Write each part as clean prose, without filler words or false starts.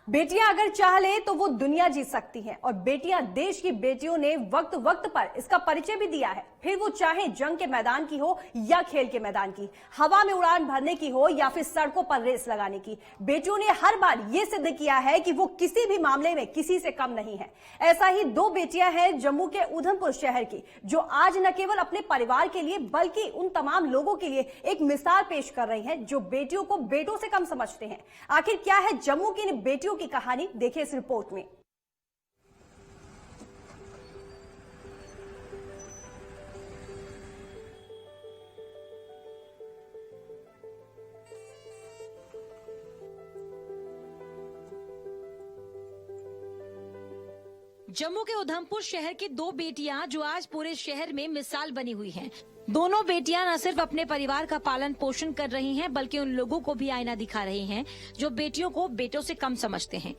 बेटियां अगर चाह ले तो वो दुनिया जीत सकती हैं और बेटियां देश की बेटियों ने वक्त वक्त पर इसका परिचय भी दिया है। फिर वो चाहे जंग के मैदान की हो या खेल के मैदान की, हवा में उड़ान भरने की हो या फिर सड़कों पर रेस लगाने की, बेटियों ने हर बार ये सिद्ध किया है कि वो किसी भी मामले में किसी से कम नहीं है। ऐसा ही दो बेटियां हैं जम्मू के उधमपुर शहर की, जो आज न केवल अपने परिवार के लिए बल्कि उन तमाम लोगों के लिए एक मिसाल पेश कर रही हैं जो बेटियों को बेटों से कम समझते हैं। आखिर क्या है जम्मू की इन बेटियों की कहानी, देखिए इस रिपोर्ट में। जम्मू के उधमपुर शहर की दो बेटियां जो आज पूरे शहर में मिसाल बनी हुई हैं। दोनों बेटियां न सिर्फ अपने परिवार का पालन पोषण कर रही हैं, बल्कि उन लोगों को भी आईना दिखा रही हैं जो बेटियों को बेटों से कम समझते हैं।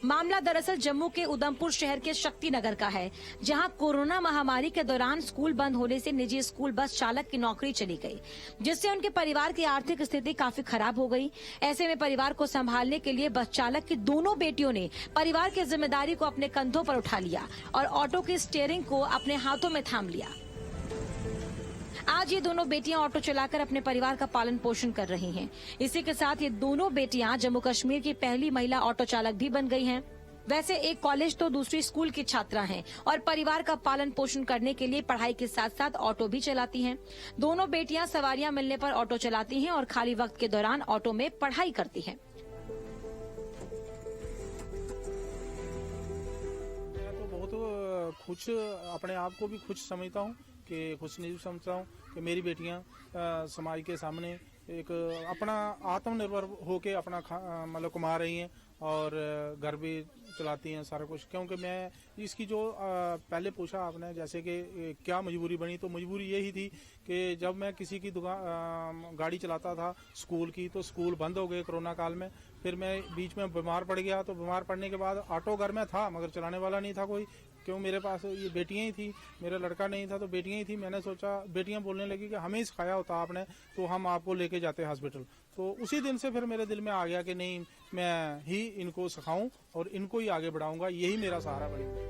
मामला दरअसल जम्मू के उधमपुर शहर के शक्ति नगर का है, जहां कोरोना महामारी के दौरान स्कूल बंद होने से निजी स्कूल बस चालक की नौकरी चली गई, जिससे उनके परिवार की आर्थिक स्थिति काफी खराब हो गई। ऐसे में परिवार को संभालने के लिए बस चालक की दोनों बेटियों ने परिवार की जिम्मेदारी को अपने कंधों पर उठा लिया और ऑटो की स्टीयरिंग को अपने हाथों में थाम लिया। आज ये दोनों बेटियां ऑटो चलाकर अपने परिवार का पालन पोषण कर रही हैं। इसी के साथ ये दोनों बेटियां जम्मू कश्मीर की पहली महिला ऑटो चालक भी बन गई हैं। वैसे एक कॉलेज तो दूसरी स्कूल की छात्रा हैं और परिवार का पालन पोषण करने के लिए पढ़ाई के साथ साथ ऑटो भी चलाती हैं। दोनों बेटियां सवारियां मिलने पर ऑटो चलाती हैं और खाली वक्त के दौरान ऑटो में पढ़ाई करती हैं। मैं तो बहुत खुश, अपने आप को भी खुश समझता हूँ कि खुश नहीं समझता हूँ कि मेरी बेटियाँ समाज के सामने एक अपना आत्मनिर्भर होके अपना मतलब कमा रही हैं और घर भी चलाती हैं सारा कुछ। क्योंकि मैं इसकी जो पहले पूछा आपने जैसे कि क्या मजबूरी बनी, तो मजबूरी यही थी कि जब मैं किसी की दुकान गाड़ी चलाता था स्कूल की, तो स्कूल बंद हो गए कोरोना काल में। फिर मैं बीच में बीमार पड़ गया, तो बीमार पड़ने के बाद ऑटो घर में था मगर चलाने वाला नहीं था कोई, क्यों मेरे पास ये बेटियां ही थी, मेरा लड़का नहीं था, तो बेटियां ही थी। मैंने सोचा, बेटियां बोलने लगी कि हमें ही सिखाया होता आपने तो हम आपको लेके जाते हॉस्पिटल। तो उसी दिन से फिर मेरे दिल में आ गया कि नहीं, मैं ही इनको सिखाऊं और इनको ही आगे बढ़ाऊंगा, यही मेरा सहारा बनेगा।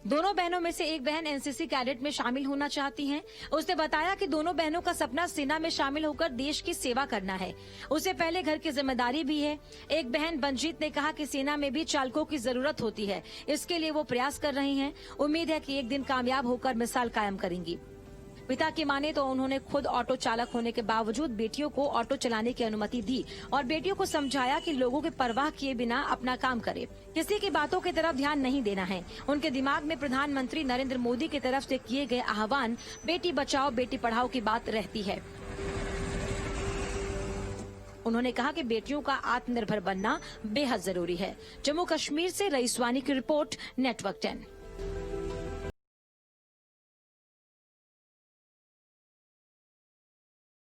दोनों बहनों में से एक बहन एनसीसी कैडेट में शामिल होना चाहती हैं। उसने बताया कि दोनों बहनों का सपना सेना में शामिल होकर देश की सेवा करना है। उससे पहले घर की जिम्मेदारी भी है। एक बहन बनजीत ने कहा कि सेना में भी चालकों की जरूरत होती है, इसके लिए वो प्रयास कर रही हैं। उम्मीद है कि एक दिन कामयाब होकर मिसाल कायम करेंगी। पिता की माने तो उन्होंने खुद ऑटो चालक होने के बावजूद बेटियों को ऑटो चलाने की अनुमति दी और बेटियों को समझाया कि लोगों की परवाह किए बिना अपना काम करे, किसी की बातों की तरफ ध्यान नहीं देना है। उनके दिमाग में प्रधानमंत्री नरेंद्र मोदी की तरफ से किए गए आह्वान बेटी बचाओ बेटी पढ़ाओ की बात रहती है। उन्होंने कहा कि बेटियों का आत्मनिर्भर बनना बेहद जरूरी है। जम्मू कश्मीर से रईसवानी की रिपोर्ट, नेटवर्क 10।